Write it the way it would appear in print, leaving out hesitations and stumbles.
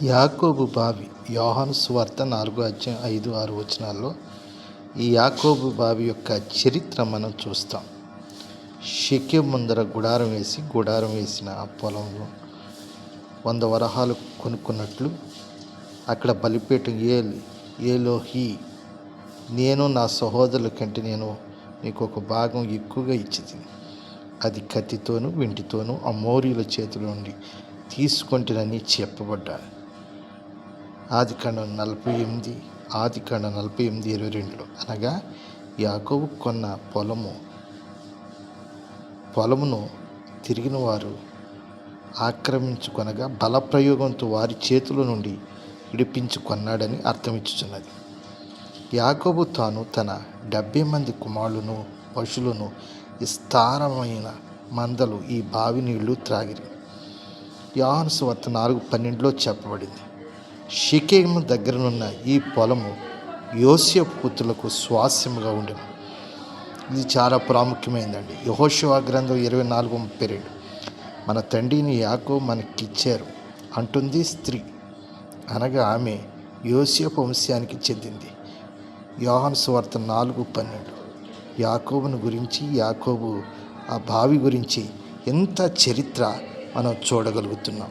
యాకోబు బావి యోహాను సువార్త 4:5-6 ఈ యాకోబు బావి యొక్క చరిత్ర మనం చూస్తాం. షెకెం ముందర గుడారం వేసిన ఆ పొలంలో 100 వరహాలు కొనుక్కున్నట్లు అక్కడ బలిపీఠం ఏలోహి, నేను నా సహోదరుల కంటే నీకు ఒక భాగం ఎక్కువగా ఇచ్చింది. అది కత్తితోనూ వెండితోనూ అమోరీల చేతిలో నుండి తీసుకొంటినని చెప్పబడ్డాడు. ఆదికాండం 48:22. అనగా యాకోబు కొన్న పొలమును తిరిగిన వారు ఆక్రమించుకొనగా బలప్రయోగంతో వారి చేతుల నుండి విడిపించుకొన్నాడని అర్థమిచ్చుచున్నది. యాకోబు తాను తన 70 మంది కుమారులను పశువులను విస్తారమైన మందలు ఈ బావి నీళ్లు త్రాగిరి. యోహాను సువార్త 4:12 చెప్పబడింది. షెకెము దగ్గరనున్న ఈ పొలము యోసేపు పుత్రులకు స్వాస్యముగా ఉండెను. ఇది చాలా ప్రాముఖ్యమైనదండి. యెహోషువ గ్రంథం 24:32. మన తండ్రిని యాకోబు మనకిచ్చారు అంటుంది స్త్రీ, అనగా ఆమె యోసేపు వంశానికి చెందింది. యోహాను సువార్త 4:12. యాకోబును గురించి, యాకోబు ఆ బావి గురించి ఎంత చరిత్ర మనం చూడగలుగుతున్నాం.